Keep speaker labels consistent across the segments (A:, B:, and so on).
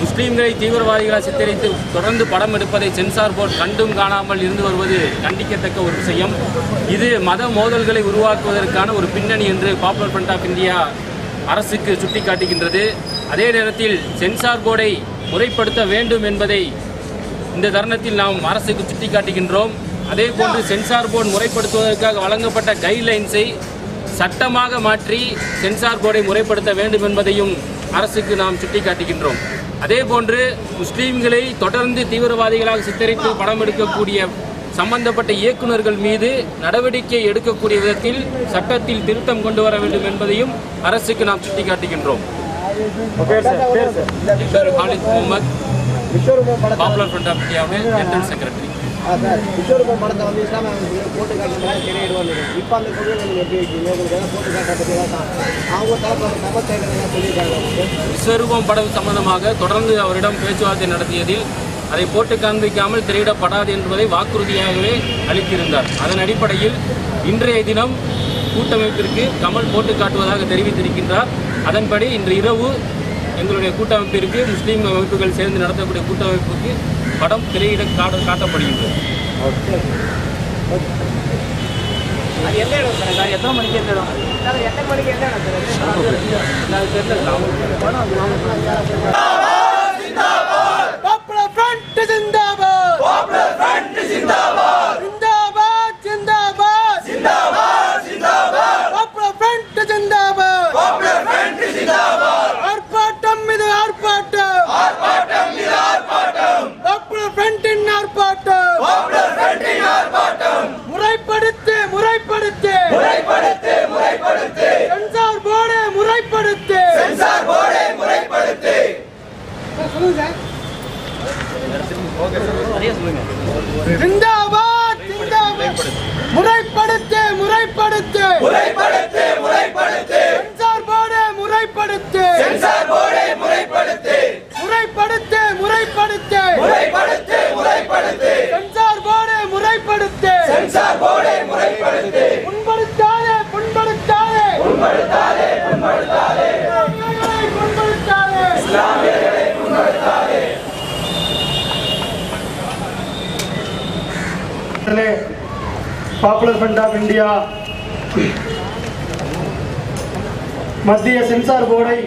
A: முஸ்லீம்களை தீவிரவாதிகளாக சித்தரித்து தொடர்ந்து படம் எடுப்பதை சென்சார் போர்டு கண்டும் காணாமல் இருந்து வருவது கண்டிக்கத்தக்க ஒரு விஷயம். இது மத மோதல்களை உருவாக்குவதற்கான ஒரு பின்னணி என்று பாப்புலர் ஃப்ரண்ட் ஆஃப் இந்தியா அரசுக்கு சுட்டிக்காட்டுகின்றது. அதே நேரத்தில் சென்சார் போர்டை முறைப்படுத்த வேண்டும் என்பதை இந்த தருணத்தில் நாம் அரசுக்கு சுட்டிக்காட்டுகின்றோம். அதே போன்று சென்சார் போர்டு முறைப்படுத்துவதற்காக வழங்கப்பட்ட கைட்லைன்ஸை சட்டமாக மாற்றி சென்சார் போர்டை முறைப்படுத்த வேண்டும் என்பதையும் அரசுக்கு நாம் சுட்டிக்காட்டுகின்றோம். அதே போன்று முஸ்லீம்களை தொடர்ந்து தீவிரவாதிகளாக சித்தரித்து படம் எடுக்கக்கூடிய சம்பந்தப்பட்ட இயக்குநர்கள் மீது நடவடிக்கை எடுக்கக்கூடிய விதத்தில் சட்டத்தில் திருத்தம் கொண்டு வர வேண்டும் என்பதையும் அரசுக்கு நாம் சுட்டிக்காட்டுகின்றோம். Khalid Mohammed, popular front of இந்தியாவின் ஜெனரல் செக்ரட்டரி.
B: படத்தை வந்து இஸ்லாமிய போட்டு காட்டுறாங்க திரையிடுவாங்க. இப்போ அந்த கொள்கைகள் எப்படி இருக்கீங்க? உங்களுக்கு போட்டு காட்ட பற்றி அவங்க சொல்லியிருக்காங்க.
A: விஸ்வரூபம் படம் சம்பந்தமாக தொடர்ந்து அவரிடம் பேச்சுவார்த்தை நடத்தியதில் அதை போட்டு காண்பிக்காமல் திரையிடப்படாது என்பதை வாக்குறுதியாகவே அளித்திருந்தார். அதன் அடிப்படையில் இன்றைய தினம் கூட்டமைப்பிற்கு கமல் போட்டு காட்டுவதாக தெரிவித்திருக்கின்றார். அதன்படி இன்று இரவு எங்களுடைய கூட்டமைப்பிற்கு முஸ்லீம் அமைப்புகள் சேர்ந்து நடத்தக்கூடிய கூட்டமைப்புக்கு படம் திரையிட காட்டப்படுகின்றது.
B: எத்தனை மணிக்கு எந்த இடம்? 8 மணிக்கு எந்த
C: பாப்புலர் ஃப்ரண்ட் ஆஃப் இந்தியா மத்திய சென்சார் போர்டை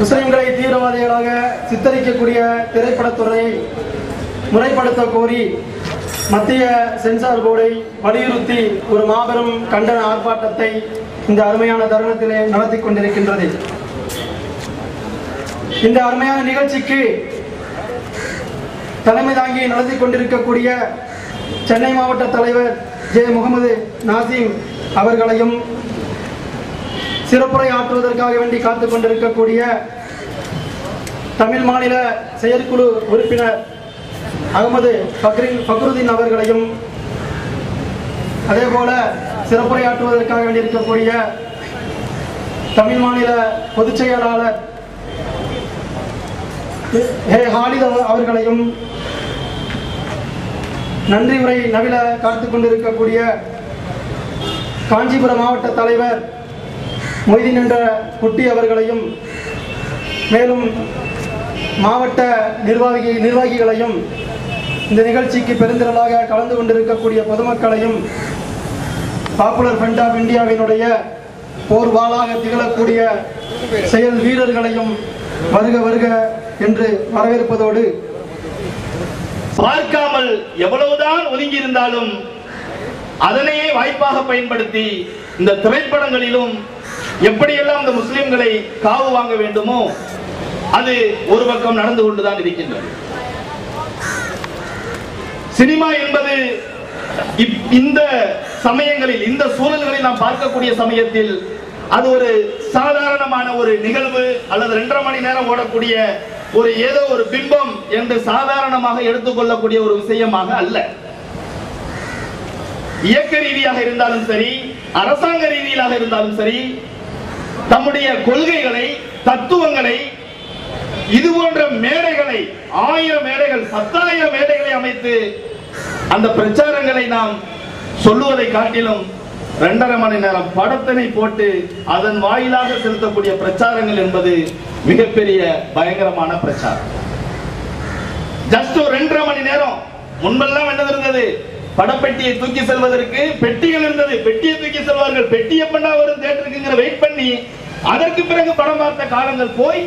C: முஸ்லிம்களை தீவிரவாதிகளாக சித்தரிக்கக்கூடிய திரைப்படத்துறையை முறைப்படுத்த கோரி மத்திய சென்சார் போர்டை வலியுறுத்தி ஒரு மாபெரும் கண்டன ஆர்ப்பாட்டத்தை இந்த அருமையான தருணத்திலே நடத்தி கொண்டிருக்கின்றது. இந்த அருமையான நிகழ்ச்சிக்கு தலைமை தாங்கி நடத்தி கொண்டிருக்கக்கூடிய சென்னை மாவட்ட தலைவர் ஜே முகமது நாசிம் அவர்களையும் சிறப்புரை ஆற்றுவதற்காக வேண்டி காத்துக் கொண்டிருக்கக்கூடிய தமிழ் மாநில செயற்குழு உறுப்பினர் அகமது ஃபக்ருதீன் அவர்களையும், அதேபோல சிறப்புரை ஆற்றுவதற்காக வேண்டியிருக்கக்கூடிய தமிழ் மாநில பொதுச் செயலாளர் ஹாலித் அவர்களையும், நன்றி உரை நவில காத்துக் கொண்டிருக்கக்கூடிய காஞ்சிபுரம் மாவட்ட தலைவர் மொய்தீன் என்ற குட்டி அவர்களையும், மேலும் மாவட்ட நிர்வாகிகளையும், இந்த நிகழ்ச்சிக்கு பெருந்திரளாக கலந்து கொண்டிருக்கக்கூடிய பொதுமக்களையும், பாப்புலர் ஃப்ரண்ட் ஆஃப் இந்தியாவினுடைய போர்வாளாக திகழக்கூடிய செயல் வீரர்களையும் வருக வருக என்று வரவேற்பதோடு,
D: பார்க்காமல் எவ்வளவுதான் ஒதுங்கி இருந்தாலும் அதனையே வாய்ப்பாக பயன்படுத்தி இந்த திரைப்படங்களிலும் எப்படியெல்லாம் இந்த முஸ்லிம்களை காவு வாங்க வேண்டுமோ அது ஒரு பக்கம் நடந்து கொண்டுதான் இருக்கின்றது. சினிமா என்பது இந்த சமயங்களில், இந்த சூழல்களில் நாம் பார்க்கக்கூடிய சமயத்தில் அது ஒரு சாதாரணமான ஒரு நிகழ்வு அல்லது 2.5 மணி நேரம் ஓடக்கூடிய ஒரு ஏதோ ஒரு பிம்பம் என்று சாதாரணமாக எடுத்துக்கொள்ளக்கூடிய ஒரு விஷயமாக அல்ல. இயக்க ரீதியாக இருந்தாலும் சரி, அரசாங்க ரீதியாக இருந்தாலும் சரி, தம்முடைய கொள்கைகளை, தத்துவங்களை, இது போன்ற மேடைகளை 1000 மேடைகள் 10,000 மேடைகளை அமைத்து அந்த பிரச்சாரங்களை நாம் சொல்லுவதை காட்டிலும் 2.5 மணி நேரம் படத்தினை போட்டு அதன் வாயிலாக செலுத்தக்கூடிய பிரச்சாரங்கள் என்பது மிகப்பெரிய பயங்கரமான பிரச்சாரம். ஜஸ்ட் ஒரு 2.5 மணி நேரம். முன்பெல்லாம் என்ன இருந்தது? படப்பெட்டியை தூக்கி செல்வதற்கு பெட்டிகள் இருந்தது. பெட்டியை தூக்கி செல்வார்கள். பெட்டி எப்படா வரும் தியேட்டருக்கு வெயிட் பண்ணி அதற்கு பிறகு படம் பார்த்த காலங்கள் போய்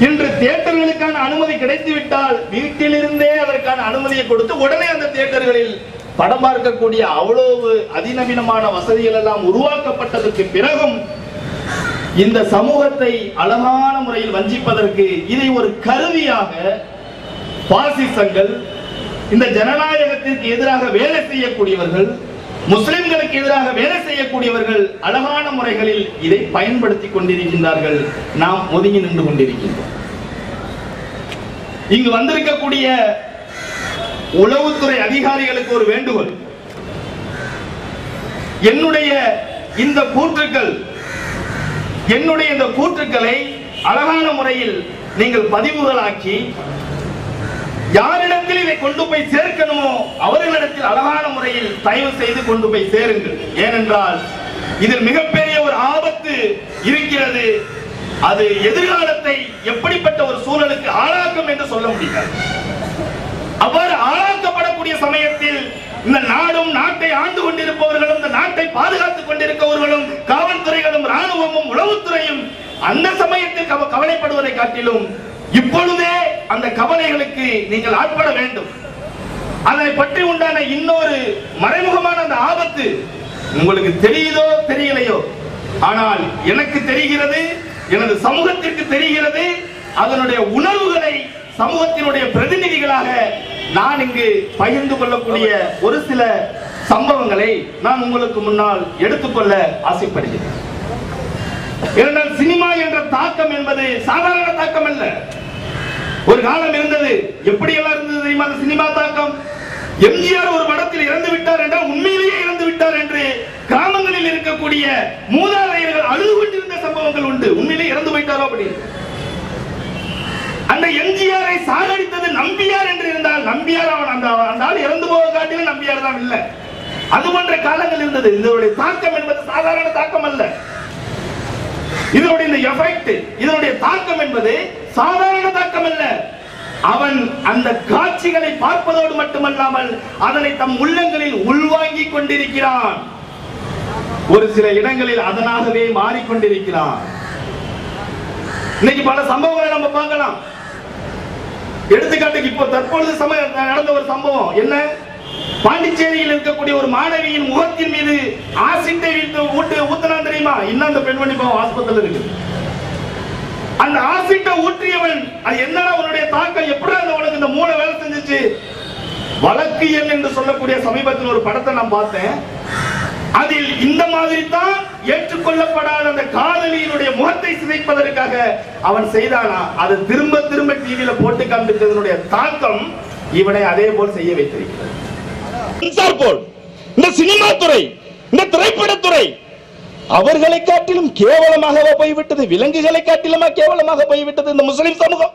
D: இன்று தியேட்டர்களுக்கான அனுமதி கிடைத்து விட்டால் வீட்டிலிருந்தே அதற்கான அனுமதியை கொடுத்து உடனே அந்த தியேட்டர்களில் படம் பார்க்கக்கூடிய அவ்வளவு அதிநவீனமான வசதிகள் எல்லாம் உருவாக்கப்பட்டதற்கு பிறகும் இந்த சமூகத்தை அழகான முறையில் வஞ்சிப்பதற்கு இதை ஒரு கருவியாக பாசிசங்கள், இந்த ஜனநாயகத்திற்கு எதிராக வேலை செய்யக்கூடியவர்கள், முஸ்லிம்களுக்கு எதிராக வேலை செய்யக்கூடியவர்கள் அழகான முறைகளில் இதை பயன்படுத்திக் கொண்டிருக்கின்றார்கள். நாம் ஒதுங்கி நின்று கொண்டிருக்கின்றோம். இங்கு வந்திருக்கக்கூடிய உளவுத்துறை அதிகாரிகளுக்கு ஒரு வேண்டுகோள். என்னுடைய இந்த கூற்றுக்களை அழகான முறையில் நீங்கள் பதிவுகளாக்கி யாரிடத்தில் இதை கொண்டு போய் சேர்க்கணுமோ அவர்களிடத்தில் அழகான முறையில் தயவு செய்து கொண்டு போய் சேருங்கள். ஏனென்றால் இதில் மிகப்பெரிய ஒரு ஆபத்து இருக்கிறது. அது எதிர்காலத்தை எப்படிப்பட்ட ஒரு சூழலுக்கு ஆளாக்கும் என்று சொல்ல முடியாது. அவ்வாறு ஆளாக்கப்படக்கூடிய சமயத்தில் இந்த நாடும் நாட்டை ஆண்டு கொண்டிருப்பவர்களும் இந்த நாட்டை பாதுகாத்துக் கொண்டிருப்பவர்களும் காவல்துறைகளும் ராணுவமும் உளவுத்துறையும் அந்த சமயத்தில் கவலைப்படுவதை காட்டிலும் இப்பொழுதே அந்த கவலைகளுக்கு நீங்கள் ஆட்பட வேண்டும். அதை பற்றி உண்டான இன்னொரு மறைமுகமான அந்த ஆபத்து உங்களுக்கு தெரியுதோ தெரியலையோ, ஆனால் எனக்கு தெரிகிறது, எனது சமூகத்திற்கு தெரிகிறது. அதனுடைய உணர்வுகளை சமூகத்தினுடைய பிரதிநிதிகளாக நான் இங்கு பகிர்ந்து கொள்ளக்கூடிய ஒரு சில சம்பவங்களை நான் உங்களுக்கு முன்னால் எடுத்துக்கொள்ள ஆசைப்படுகிறேன். ஏனென்றால் சினிமா என்ற தாக்கம் என்பது சாதாரண தாக்கம் அல்ல. ஒரு காலம் இருந்தது. எப்படி எல்லாம் இருந்தது தெரியுமா அந்த சினிமா தாக்கம்? எம்ஜிஆர் ஒரு படத்தில் இறந்து விட்டார் என்றால் உண்மையிலேயே இறந்து விட்டார் என்று கிராமங்களில் இருக்கக்கூடிய மூதாதையர்கள் அழுது கொண்டிருந்த சம்பவங்கள் உண்டு. உண்மையிலேயே இறந்து போயிட்டாரோ அப்படி. அந்த எம்ஜிஆரை சாகடித்தது நம்பியார் என்று இருந்தால் நம்பியார் அந்த இறந்து போக காட்டிலும் நம்பியார் தான் இல்லை. அது போன்ற காலங்கள் இருந்தது. இதனுடைய தாக்கம் என்பது சாதாரண தாக்கம் அல்ல. இதனுடைய இந்த எஃபெக்ட், இதனுடைய தாக்கம் என்பது சாதாரண தாக்கம் அல்ல. அவன் அந்த காட்சிகளை பார்ப்பதோடு மட்டுமல்லாமல் அதனை தம் உள்ளங்களில் உள்வாங்கிக் கொண்டிருக்கிறான். ஒரு சில இடங்களில் அதனாகவே மாறிக்கொண்டிருக்கிறான். இன்னைக்கு பல சம்பவங்களை நம்ம பார்க்கலாம். எடுத்துக்காட்டுக்கு இப்போ தற்பொழுது நடந்த ஒரு சம்பவம் என்ன? பாண்டிச்சேரியில் இருக்கக்கூடிய ஒரு மாணவியின் முகத்தின் மீது ஆசிட்டை ஊத்தினா தெரியுமா? இன்னும் அந்த பெண்மணி ஆஸ்பத்திரியில் இருக்கு. அந்த ஆசிட்டை ஊற்றியவன் அது என்னடா உன்னுடைய தாக்கம் எப்படி உனக்கு இந்த மூளை வேலை செஞ்சிச்சு? வழக்கு எண் என்று சொல்லக்கூடிய சமீபத்தில் ஒரு படத்தை நான் பார்த்தேன். அதில் இந்த மாதிரி தான் ஏற்றுக்கொள்ளப்படாத அந்த காதலியினுடைய முகத்தை சிதைப்பதற்காக அவன் செய்தானா? அதை திரும்ப திரும்ப டிவியில போட்டு காண்பித்ததனுடைய தாக்கம் இவனை அதே போல் செய்ய வைத்திருக்கிறது. சென்சார் போர்டு, இந்த சினிமா துறை, இந்த திரைப்படத்துறை அவர்களை காட்டிலும் கேவலமாக போய்விட்டது. விலங்குகளை காட்டிலுமா கேவலமாக போய்விட்டது இந்த முஸ்லிம் சமூகம்.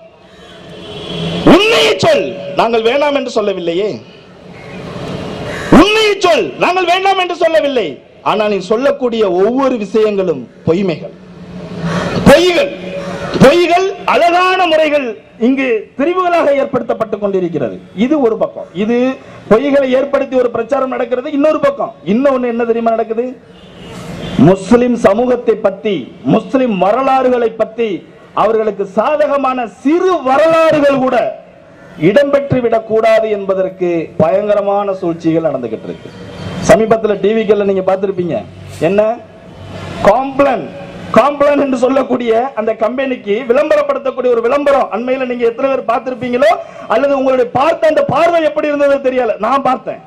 D: உண்மையை சொல், நாங்கள் வேண்டாம் என்று சொல்லவில்லையே. உண்மையை சொல், நாங்கள் வேண்டாம் என்று சொல்லவில்லை. ஆனால் நீ சொல்லக்கூடிய ஒவ்வொரு விஷயங்களும் பொய்மைகள், பொய்கள், அழகான முறைகள் இங்கு பிரிவுகளாக ஏற்படுத்தப்பட்டுக் கொண்டிருக்கிறது. இது ஒரு பக்கம். இது பொய்களை ஏற்படுத்தி ஒரு பிரச்சாரம் நடக்கிறது. இன்னொரு பக்கம் இன்னொன்னு என்ன தெரியுமா நடக்குது? முஸ்லிம் சமூகத்தை பற்றி, முஸ்லிம் வரலாறுகளை பற்றி அவர்களுக்கு சாதகமான சிறு வரலாறுகள் கூட இடம்பெற்று விடக்கூடாது என்பதற்கு பயங்கரமான சூழ்ச்சிகள் நடந்துகிட்டு இருக்கு. சமீபத்தில் டிவிக்கல்ல நீங்க பார்த்திருப்பீங்க. என்ன காம்ப்ளான் என்று சொல்லக்கூடிய அந்த கம்பெனிக்கு விளம்பரப்படுத்தக்கூடிய ஒரு விளம்பரம் அண்மையில் நீங்க எத்தனை பேர் பார்த்திருப்பீங்களோ அல்லது உங்களுடைய பார்த்த அந்த பார்வை எப்படி இருந்தது தெரியல. நான் பார்த்தேன்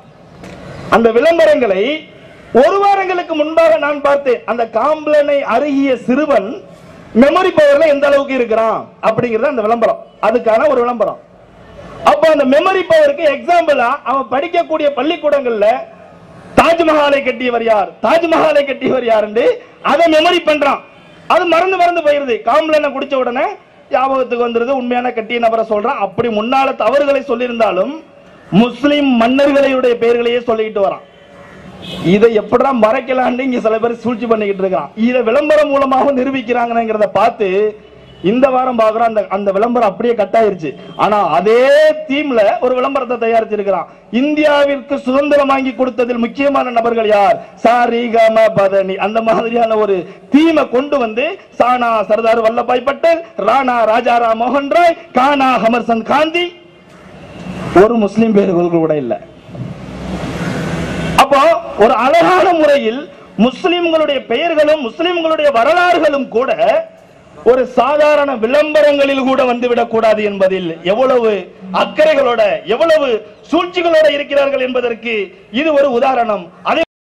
D: அந்த விளம்பரங்களை. ஒரு வாரங்களுக்கு முன்பாக நான் பார்த்தேன். அந்த காம்ப்ளானை அருகிய சிறுவன் மெமரி பவர்ல எந்த அளவுக்கு இருக்கிறான் அப்படிங்கிறது அந்த விளம்பரம். அதுக்கான ஒரு விளம்பரம். அப்ப அந்த மெமரி பவருக்கு எக்ஸாம்பிளா அவன் படிக்கக்கூடிய பள்ளிக்கூடங்கள்ல தாஜ்மஹாலை கட்டியவர் யார் என்று அதை மெமரி பண்றான். அது மறந்து போயிருது. காம்ப்ளானை குடிச்ச உடனே ஞாபகத்துக்கு வந்துருது. உண்மையான கட்டிய நபரை சொல்றான். அப்படி முன்னால தவறுகளை சொல்லியிருந்தாலும் முஸ்லிம் மன்னர்களுடைய பெயர்களையே சொல்லிட்டு வரான். இதை எப்படா மறைக்கலான்னு இங்க சில பேர் சூழ்ச்சி பண்ணிக்கிட்டு இருக்கான். இதை விளம்பரம் மூலமாக நிரூபிக்கிறாங்கிறத பார்த்து இந்த வாரம் பாக்குறோம் அந்த விளம்பரம் அப்படியே கட் ஆயிருச்சு. ஆனா அதே தீம்ல ஒரு விளம்பரத்தை தயாரிச்சிருக்கிறான். இந்தியாவிற்கு சுதந்திரம் வாங்கி கொடுத்ததில் முக்கியமான நபர்கள் யார்? சாரிகம பதனி. அந்த மாதிரியான ஒரு தீமை கொண்டு வந்து சானா சர்தார் வல்லபாய் பட்டேல், ராணா ராஜாராம் மோகன் ராய், கானா அமர்சந்த் காந்தி, ஒரு முஸ்லிம் பேர்கள் கூட இல்ல. அப்போ ஒரு அழகான முறையில் முஸ்லிம்களுடைய பெயர்களும் முஸ்லிம்களுடைய வரலாறுகளும் கூட ஒரு சாதாரண விளம்பரங்களில் கூட வந்துவிடக் கூடாது என்பதில் எவ்வளவு அக்கறைகளோட எவ்வளவு சூழ்ச்சிகளோட இருக்கிறார்கள் என்பதற்கு இது ஒரு உதாரணம். அதே